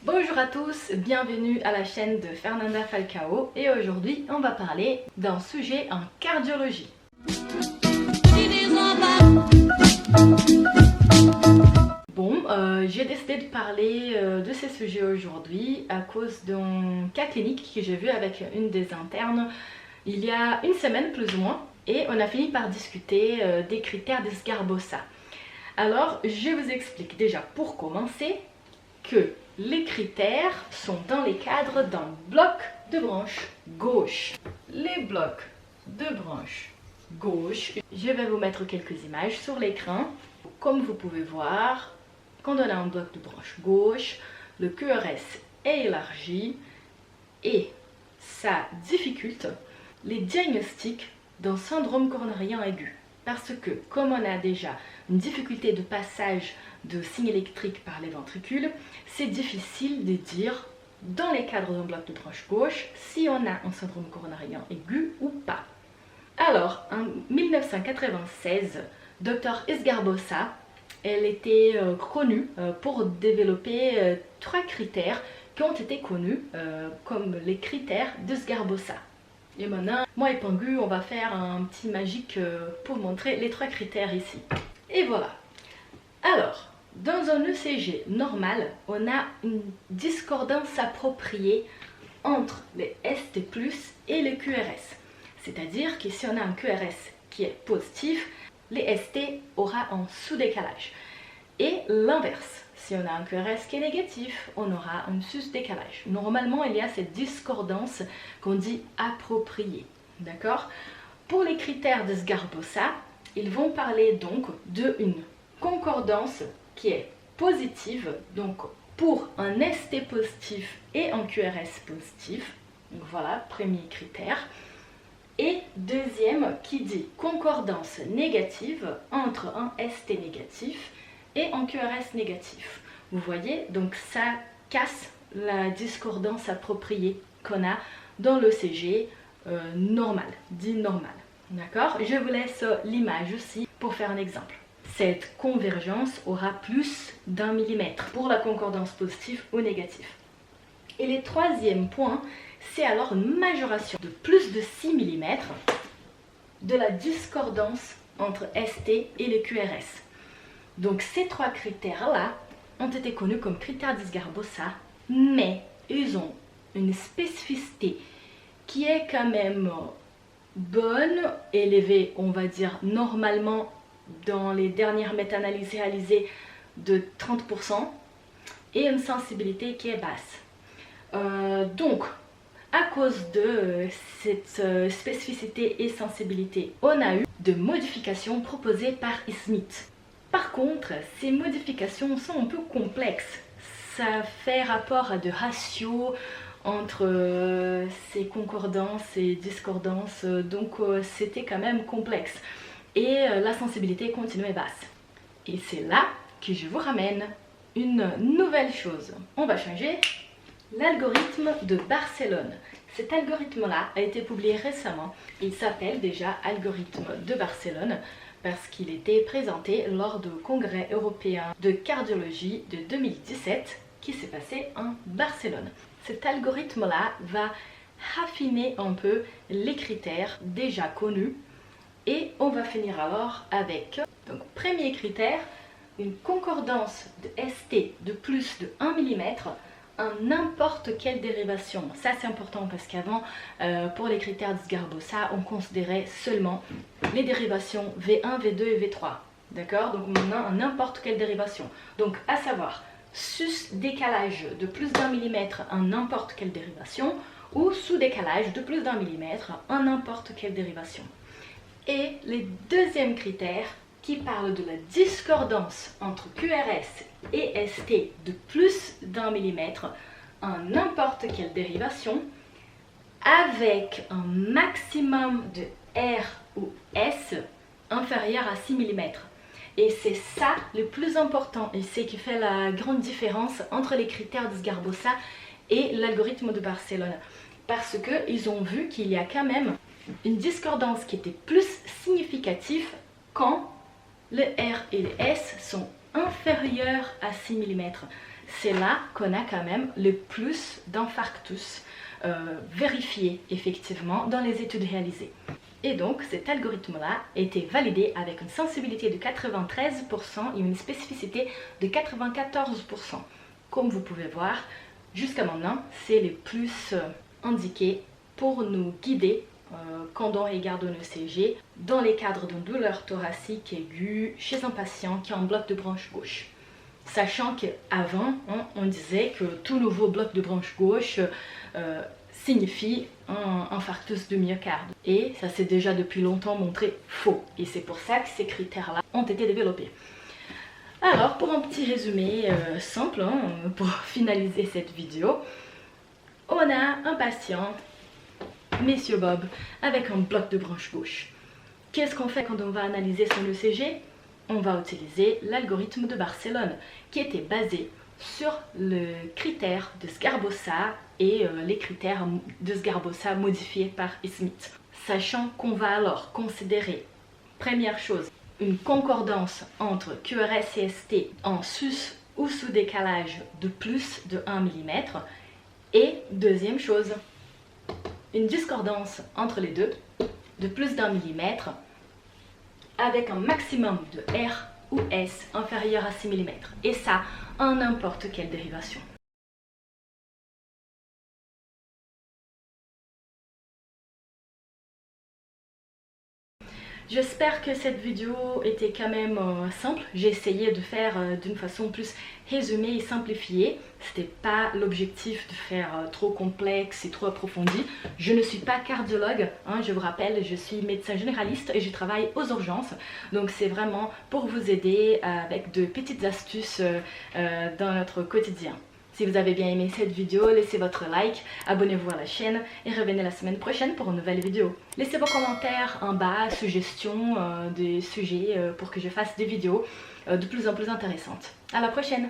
Bonjour à tous, bienvenue à la chaîne de Fernanda Falcao et aujourd'hui on va parler d'un sujet en cardiologie. J'ai décidé de parler de ces sujets aujourd'hui à cause d'un cas clinique que j'ai vu avec une des internes il y a une semaine plus ou moins et on a fini par discuter des critères d'Esgarbosa. Alors je vous explique déjà pour commencer que les critères sont dans les cadres d'un bloc de branche gauche. Les blocs de branche gauche, je vais vous mettre quelques images sur l'écran. Comme vous pouvez voir, quand on a un bloc de branche gauche, le QRS est élargi et ça difficulte les diagnostics d'un syndrome coronarien aigu. Parce que comme on a déjà une difficulté de passage de signes électriques par les ventricules, c'est difficile de dire dans les cadres d'un bloc de branche gauche si on a un syndrome coronarien aigu ou pas. Alors, en 1996, Dr Esgarbosa, elle était connue pour développer 3 critères qui ont été connus comme les critères d'Esgarbosa. Et maintenant, moi et Pangu, on va faire un petit magique pour montrer les 3 critères ici. Et voilà. Alors, dans un ECG normal, on a une discordance appropriée entre les ST+, et les QRS. C'est-à-dire que si on a un QRS qui est positif, les ST aura un sous-décalage. Et l'inverse. Si on a un QRS qui est négatif, on aura un sus-décalage. Normalement, il y a cette discordance qu'on dit appropriée. D'accord? Pour les critères d'Esgarbosa, ils vont parler donc d'une concordance qui est positive, donc pour un ST positif et un QRS positif. Donc voilà, premier critère. Et deuxième qui dit concordance négative entre un ST négatif et un QRS négatif. Vous voyez, donc ça casse la discordance appropriée qu'on a dans l'ECG normal, dit normal. D'accord? Je vous laisse l'image aussi pour faire un exemple. Cette convergence aura plus d'1 millimètre pour la concordance positive ou négative. Et le troisième point, c'est alors une majoration de plus de 6 mm de la discordance entre ST et les QRS. Donc ces 3 critères-là ont été connus comme critères d'Esgarbosa, mais ils ont une spécificité qui est quand même bonne, élevée, on va dire normalement dans les dernières méta-analyses réalisées de 30%, et une sensibilité qui est basse. Donc, à cause de cette spécificité et sensibilité, on a eu de modifications proposées par Smith. Par contre, ces modifications sont un peu complexes. Ça fait rapport à des ratios entre ces concordances et discordances, donc c'était quand même complexe. Et la sensibilité continue est basse. Et c'est là que je vous ramène une nouvelle chose. On va changer l'algorithme de Barcelone. Cet algorithme-là a été publié récemment. Il s'appelle déjà algorithme de Barcelone parce qu'il était présenté lors du congrès européen de cardiologie de 2017 qui s'est passé en Barcelone. Cet algorithme-là va raffiner un peu les critères déjà connus et on va finir alors avec, donc premier critère, une concordance de ST de plus de 1 mm en n'importe quelle dérivation. Ça c'est important parce qu'avant, pour les critères d'Esgarbosa, on considérait seulement les dérivations V1, V2 et V3. D'accord? Donc maintenant, en n'importe quelle dérivation. Donc à savoir, sus-décalage de plus d'1 millimètre en n'importe quelle dérivation ou sous-décalage de plus d'1 millimètre en n'importe quelle dérivation. Et les deuxième critère qui parle de la discordance entre QRS et ST de plus d'1 millimètre en n'importe quelle dérivation avec un maximum de R ou S inférieur à 6 mm. Et c'est ça le plus important et c'est ce qui fait la grande différence entre les critères d'Esgarbosa et l'algorithme de Barcelone. Parce qu'ils ont vu qu'il y a quand même une discordance qui était plus significative quand le R et le S sont inférieurs à 6 mm. c'est là qu'on a quand même le plus d'infarctus vérifiés effectivement dans les études réalisées. Et donc cet algorithme-là a été validé avec une sensibilité de 93% et une spécificité de 94%. Comme vous pouvez voir, jusqu'à maintenant, c'est le plus indiqué pour nous guider quand on regarde un ECG dans les cadres d'une douleur thoracique aiguë chez un patient qui a un bloc de branche gauche. Sachant qu'avant, on disait que tout nouveau bloc de branche gauche signifie un infarctus du myocarde. Et ça s'est déjà depuis longtemps montré faux. Et c'est pour ça que ces critères-là ont été développés. Alors, pour un petit résumé simple, pour finaliser cette vidéo, on a un patient, Monsieur Bob, avec un bloc de branche gauche. Qu'est-ce qu'on fait quand on va analyser son ECG? On va utiliser l'algorithme de Barcelone, qui était basé sur le critère de Sgarbossa et les critères de Sgarbossa modifiés par Smith. Sachant qu'on va alors considérer, première chose, une concordance entre QRS et ST en sus ou sous décalage de plus de 1 mm et deuxième chose, une discordance entre les deux de plus d'1 mm avec un maximum de R ou S inférieur à 6 mm et ça en n'importe quelle dérivation. J'espère que cette vidéo était quand même simple. J'ai essayé de faire d'une façon plus résumée et simplifiée. C'était pas l'objectif de faire trop complexe et trop approfondi. Je ne suis pas cardiologue, je vous rappelle, je suis médecin généraliste et je travaille aux urgences. Donc c'est vraiment pour vous aider avec de petites astuces dans notre quotidien. Si vous avez bien aimé cette vidéo, laissez votre like, abonnez-vous à la chaîne et revenez la semaine prochaine pour une nouvelle vidéo. Laissez vos commentaires en bas, suggestions des sujets pour que je fasse des vidéos de plus en plus intéressantes. À la prochaine!